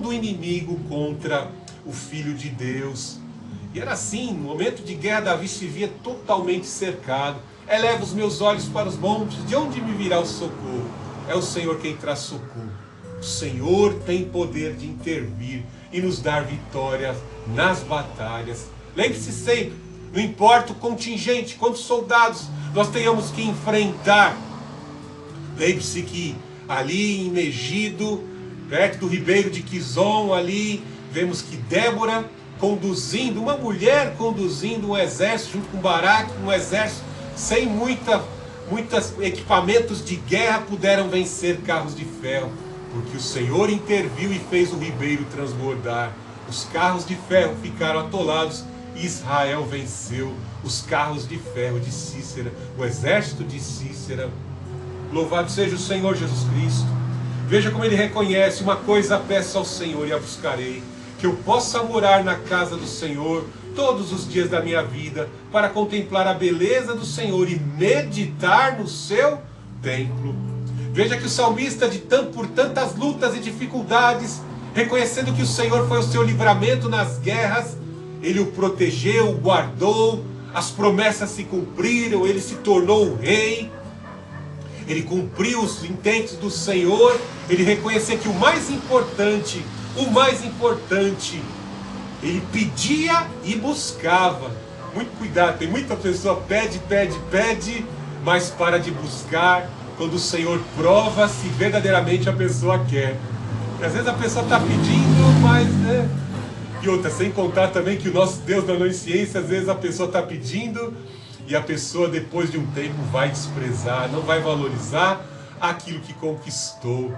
do inimigo contra o Filho de Deus. E era assim, no momento de guerra, Davi se via totalmente cercado. Eleva os meus olhos para os montes, de onde me virá o socorro? É o Senhor quem traz socorro. O Senhor tem poder de intervir e nos dar vitórias nas batalhas. Lembre-se sempre, não importa o contingente, quantos soldados nós tenhamos que enfrentar. Lembre-se que ali em Megido, perto do ribeiro de Quizon, ali vemos que Débora conduzindo, uma mulher conduzindo um exército junto com Baraque, um exército sem muitos equipamentos de guerra, puderam vencer carros de ferro, porque o Senhor interviu e fez o ribeiro transbordar. Os carros de ferro ficaram atolados e Israel venceu os carros de ferro de Cícera, o exército de Cícera. Louvado seja o Senhor Jesus Cristo. Veja como ele reconhece: uma coisa peço ao Senhor e a buscarei, que eu possa morar na casa do Senhor todos os dias da minha vida, para contemplar a beleza do Senhor e meditar no seu templo. Veja que o salmista, por tantas lutas e dificuldades, reconhecendo que o Senhor foi o seu livramento nas guerras, ele o protegeu, o guardou, as promessas se cumpriram, ele se tornou o rei, ele cumpriu os intentos do Senhor. Ele reconheceu que o mais importante, ele pedia e buscava. Muito cuidado, tem muita pessoa pede, mas para de buscar quando o Senhor prova se verdadeiramente a pessoa quer. E às vezes a pessoa está pedindo, mas E outra, sem contar também que o nosso Deus da onisciência, às vezes a pessoa está pedindo e a pessoa depois de um tempo vai desprezar, não vai valorizar aquilo que conquistou.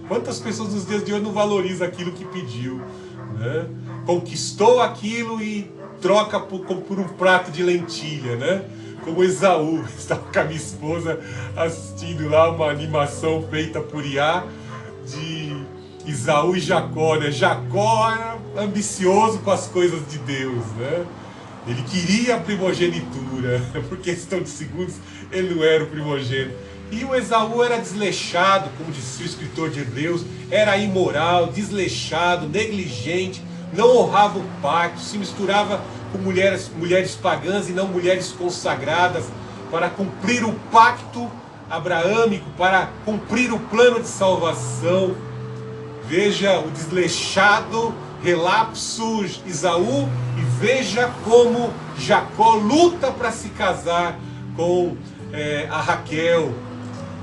Quantas pessoas nos dias de hoje não valorizam aquilo que pediu? Conquistou aquilo e troca por um prato de lentilha, como Esaú. Estava com a minha esposa assistindo lá uma animação feita por Iá de Esaú e Jacó. Jacó era ambicioso com as coisas de Deus, Ele queria a primogenitura, por questão de segundos ele não era o primogênito. E o Esaú era desleixado, como disse o escritor de Hebreus, era imoral, desleixado, negligente, não honrava o pacto, se misturava com mulheres pagãs e não mulheres consagradas, para cumprir o pacto abraâmico, para cumprir o plano de salvação. Veja o desleixado, relapso Esaú, e veja como Jacó luta para se casar com a Raquel.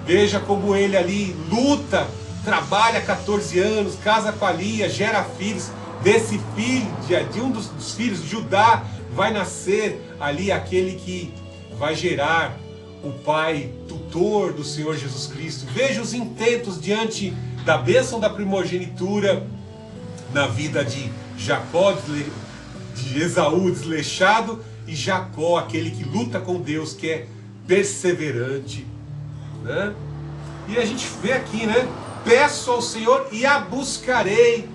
Veja como ele ali luta, trabalha 14 anos, casa com a Lia, gera filhos. Desse filho, de um dos filhos de Judá, vai nascer ali aquele que vai gerar o pai tutor do Senhor Jesus Cristo. Veja os intentos diante da bênção da primogenitura na vida de Jacó, de Esaú desleixado, e Jacó, aquele que luta com Deus, que é perseverante. E a gente vê aqui, peço ao Senhor e a buscarei.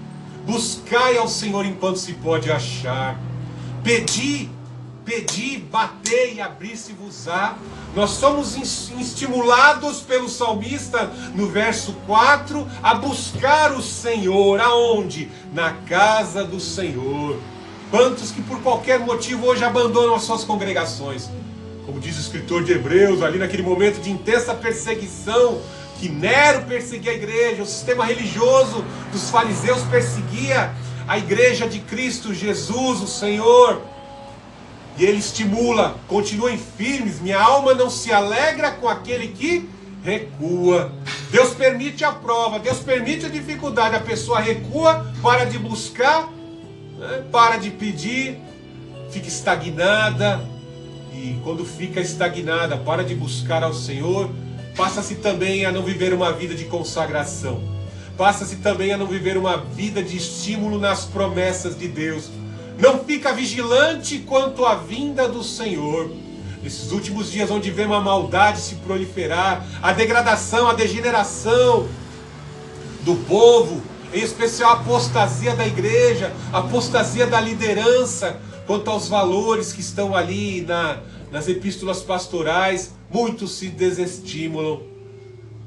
Buscai ao Senhor enquanto se pode achar. Pedi, batei e abrir-se-vos-á. Nós somos estimulados pelo salmista no verso 4 a buscar o Senhor. Aonde? Na casa do Senhor. Quantos que por qualquer motivo hoje abandonam as suas congregações? Como diz o escritor de Hebreus, ali naquele momento de intensa perseguição, que Nero perseguia a igreja, o sistema religioso dos fariseus perseguia a igreja de Cristo Jesus, o Senhor. E ele estimula: continuem firmes, minha alma não se alegra com aquele que recua. Deus permite a prova, Deus permite a dificuldade, a pessoa recua, para de buscar, para de pedir, fica estagnada. E quando fica estagnada, para de buscar ao Senhor, passa-se também a não viver uma vida de consagração. Passa-se também a não viver uma vida de estímulo nas promessas de Deus. Não fica vigilante quanto à vinda do Senhor. Nesses últimos dias, onde vemos a maldade se proliferar, a degradação, a degeneração do povo, em especial a apostasia da igreja, a apostasia da liderança, quanto aos valores que estão ali nas epístolas pastorais, muitos se desestimulam.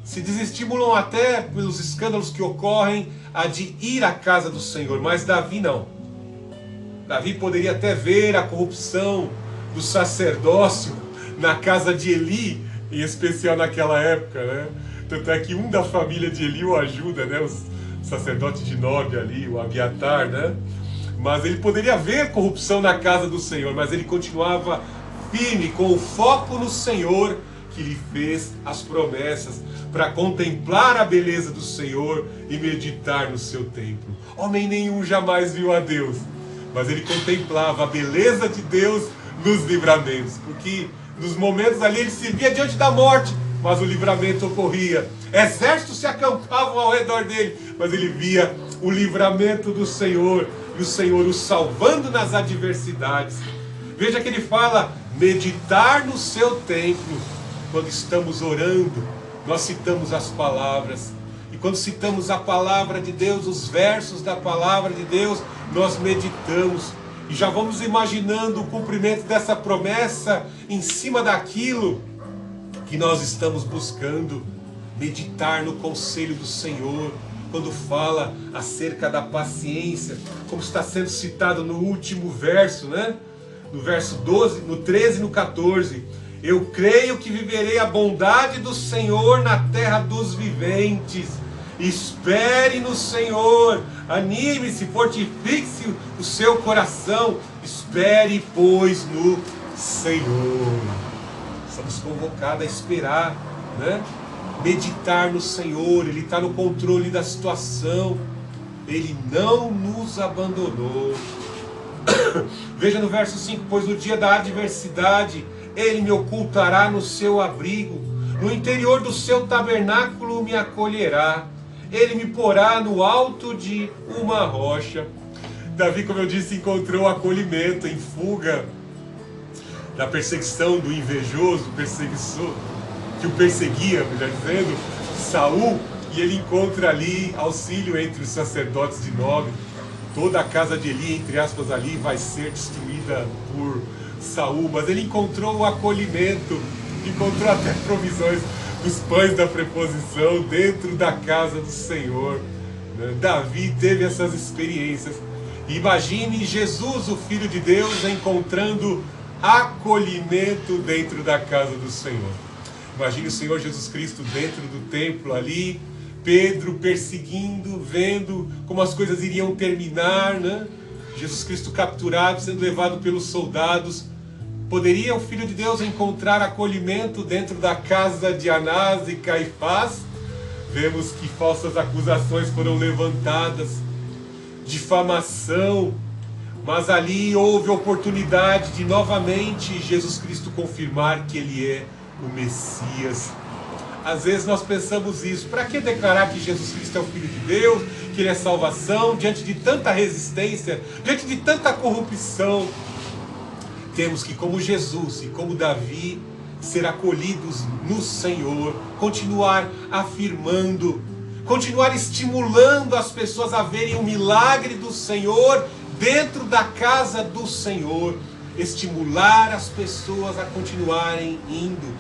se desestimulam até pelos escândalos que ocorrem a de ir à casa do Senhor, mas Davi não. Davi poderia até ver a corrupção do sacerdócio na casa de Eli, em especial naquela época, né? Tanto é que um da família de Eli o ajuda, né? O sacerdote de Nob ali, o Abiatar, né? Mas ele poderia ver corrupção na casa do Senhor, mas ele continuava firme, com o foco no Senhor, que lhe fez as promessas, para contemplar a beleza do Senhor e meditar no seu templo. Homem nenhum jamais viu a Deus, mas ele contemplava a beleza de Deus nos livramentos, porque nos momentos ali ele se via diante da morte, mas o livramento ocorria. Exércitos se acampavam ao redor dele, mas ele via o livramento do Senhor, e o Senhor o salvando nas adversidades. Veja que ele fala, meditar no seu templo. Quando estamos orando, nós citamos as palavras. E quando citamos a palavra de Deus, os versos da palavra de Deus, nós meditamos. E já vamos imaginando o cumprimento dessa promessa em cima daquilo que nós estamos buscando. Meditar no conselho do Senhor, quando fala acerca da paciência, como está sendo citado no último verso, né? No verso 12, no 13 e no 14. Eu creio que viverei a bondade do Senhor na terra dos viventes. Espere no Senhor, anime-se, fortifique-se o seu coração. Espere, pois, no Senhor. Estamos convocados a esperar, né? Meditar no Senhor. Ele está no controle da situação. Ele não nos abandonou. Veja no verso 5, pois no dia da adversidade Ele me ocultará no seu abrigo, no interior do seu tabernáculo me acolherá, Ele me porá no alto de uma rocha. Davi, como eu disse, encontrou acolhimento em fuga da perseguição do invejoso, que o perseguia, melhor dizendo, Saul, e ele encontra ali auxílio entre os sacerdotes de Nob. Toda a casa de Eli, entre aspas, ali vai ser destruída por Saul, mas ele encontrou o acolhimento, encontrou até provisões dos pães da preposição dentro da casa do Senhor. Davi teve essas experiências. Imagine Jesus, o Filho de Deus, encontrando acolhimento dentro da casa do Senhor. Imagine o Senhor Jesus Cristo dentro do templo ali, Pedro perseguindo, vendo como as coisas iriam terminar, né? Jesus Cristo capturado, sendo levado pelos soldados. Poderia o Filho de Deus encontrar acolhimento dentro da casa de Anás e Caifás? Vemos que falsas acusações foram levantadas, difamação, mas ali houve oportunidade de novamente Jesus Cristo confirmar que Ele é o Messias. Às vezes nós pensamos isso, para que declarar que Jesus Cristo é o Filho de Deus, que Ele é salvação, diante de tanta resistência, diante de tanta corrupção? Temos que, como Jesus e como Davi, ser acolhidos no Senhor, continuar afirmando, continuar estimulando as pessoas a verem o milagre do Senhor dentro da casa do Senhor, estimular as pessoas a continuarem indo,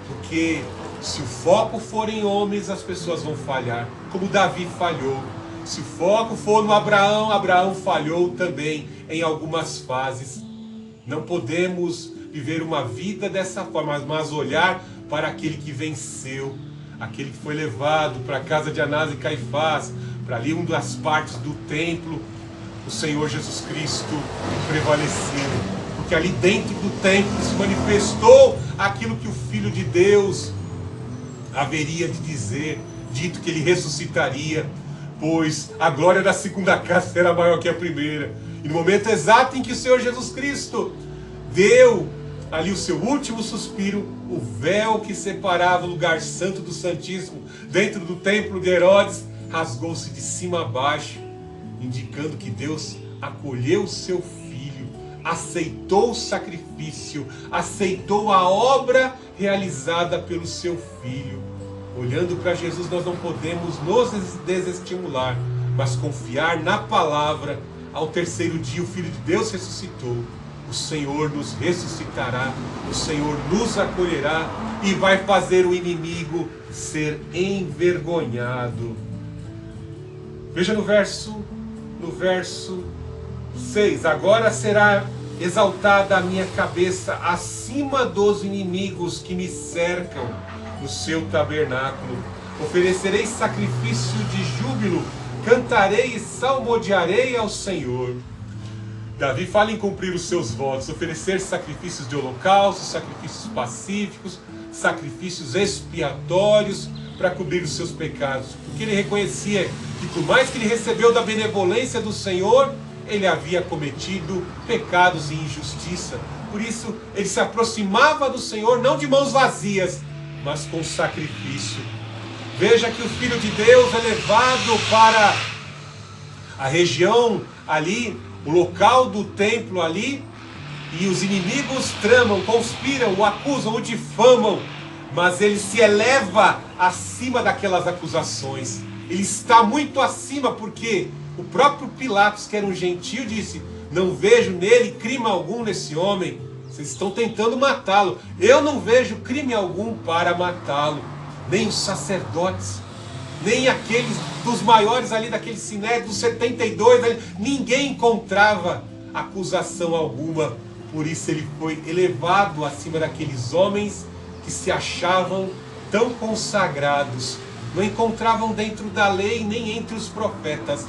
porque se o foco for em homens, as pessoas vão falhar, como Davi falhou. Se o foco for no Abraão, Abraão falhou também em algumas fases. Não podemos viver uma vida dessa forma, mas olhar para aquele que venceu, aquele que foi levado para a casa de Anás e Caifás, para ali uma das partes do templo. O Senhor Jesus Cristo prevaleceu, porque ali dentro do templo se manifestou aquilo que o Filho de Deus haveria de dizer, dito que ele ressuscitaria, pois a glória da segunda casa será maior que a primeira. E no momento exato em que o Senhor Jesus Cristo deu ali o seu último suspiro, o véu que separava o lugar santo do Santíssimo dentro do templo de Herodes rasgou-se de cima a baixo, indicando que Deus acolheu o seu filho, aceitou o sacrifício, aceitou a obra realizada pelo seu filho. Olhando para Jesus, nós não podemos nos desestimular, mas confiar na palavra. Ao terceiro dia o Filho de Deus ressuscitou. o Senhor nos ressuscitará, o Senhor nos acolherá e vai fazer o inimigo ser envergonhado. Veja no verso 6. Agora será exaltada a minha cabeça acima dos inimigos que me cercam no seu tabernáculo. Oferecerei sacrifício de júbilo, cantarei e salmodiarei ao Senhor. Davi fala em cumprir os seus votos, oferecer sacrifícios de holocausto, sacrifícios pacíficos, sacrifícios expiatórios para cobrir os seus pecados. Porque ele reconhecia que por mais que ele recebeu da benevolência do Senhor, ele havia cometido pecados e injustiça. Por isso, ele se aproximava do Senhor não de mãos vazias, mas com sacrifício. Veja que o Filho de Deus é levado para a região ali, o local do templo ali, e os inimigos tramam, conspiram, o acusam, o difamam, mas ele se eleva acima daquelas acusações. Ele está muito acima, porque o próprio Pilatos, que era um gentio, disse: não vejo nele crime algum nesse homem, vocês estão tentando matá-lo, eu não vejo crime algum para matá-lo. Nem os sacerdotes, nem aqueles dos maiores ali daquele sinédrio, dos 72, ali, ninguém encontrava acusação alguma. Por isso ele foi elevado acima daqueles homens que se achavam tão consagrados. Não encontravam dentro da lei, nem entre os profetas,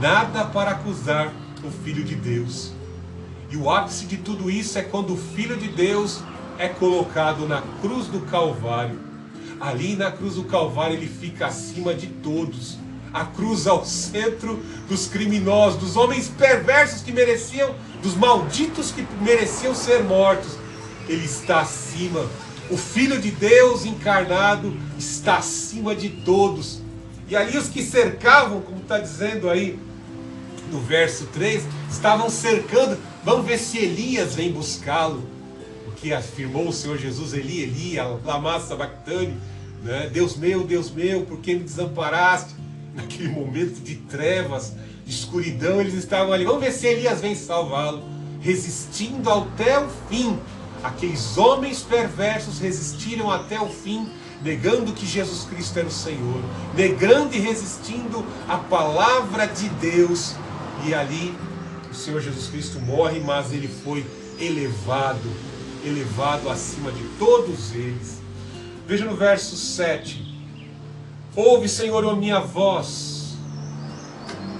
nada para acusar o Filho de Deus. E o ápice de tudo isso é quando o Filho de Deus é colocado na cruz do Calvário. Ali na cruz do Calvário ele fica acima de todos. A cruz ao centro dos criminosos, dos homens perversos que mereciam, dos malditos que mereciam ser mortos. Ele está acima. O Filho de Deus encarnado está acima de todos. E ali os que cercavam, como está dizendo aí no verso 3, estavam cercando. Vamos ver se Elias vem buscá-lo. O que afirmou o Senhor Jesus: Eli, Eli, lama sabachthani, né? Deus meu, por que me desamparaste? Naquele momento de trevas, de escuridão, eles estavam ali. Vamos ver se Elias vem salvá-lo. Resistindo até o fim. Aqueles homens perversos resistiram até o fim, negando que Jesus Cristo era o Senhor, negando e resistindo a palavra de Deus. E ali o Senhor Jesus Cristo morre, mas ele foi elevado acima de todos eles. Veja no verso 7. Ouve, Senhor, a minha voz,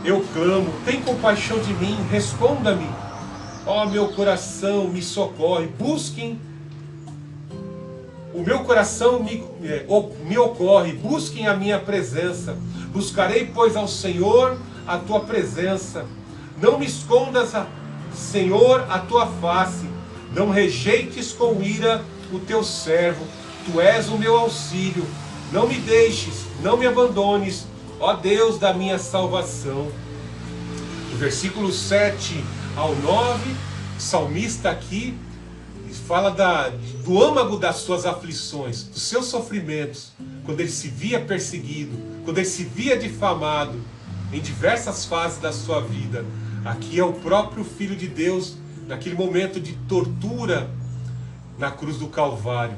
eu clamo, tem compaixão de mim, responda-me. Ó, meu coração me socorre, busquem, o meu coração me ocorre, busquem a minha presença. Buscarei, pois, ao Senhor a tua presença. Não me escondas, Senhor, a tua face. Não rejeites com ira o teu servo. Tu és o meu auxílio. Não me deixes, não me abandones, ó Deus da minha salvação. No versículo 7 ao 9, o salmista aqui fala do âmago das suas aflições, dos seus sofrimentos, quando ele se via perseguido, quando ele se via difamado, em diversas fases da sua vida. Aqui é o próprio Filho de Deus, naquele momento de tortura na cruz do Calvário.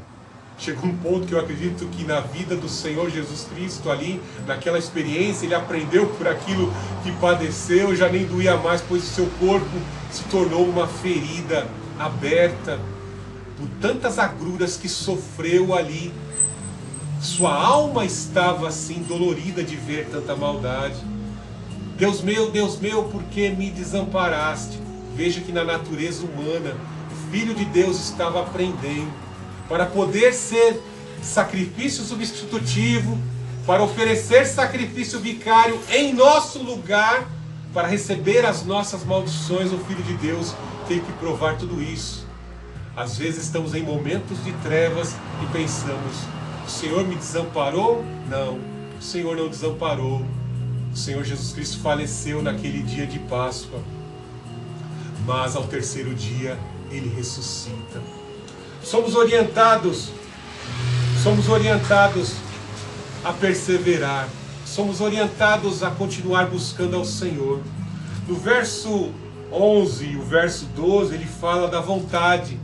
Chegou um ponto que eu acredito que na vida do Senhor Jesus Cristo ali, naquela experiência, ele aprendeu por aquilo que padeceu, já nem doía mais, pois o seu corpo se tornou uma ferida aberta por tantas agruras que sofreu ali. Sua alma estava assim dolorida de ver tanta maldade. Deus meu, por que me desamparaste? Veja que na natureza humana, o Filho de Deus estava aprendendo para poder ser sacrifício substitutivo, para oferecer sacrifício vicário em nosso lugar, para receber as nossas maldições. O Filho de Deus tem que provar tudo isso. Às vezes estamos em momentos de trevas e pensamos: o Senhor me desamparou? Não, o Senhor não desamparou. O Senhor Jesus Cristo faleceu naquele dia de Páscoa, mas ao terceiro dia ele ressuscita. Somos orientados a perseverar, somos orientados a continuar buscando ao Senhor. No verso 11, o verso 12, ele fala da vontade.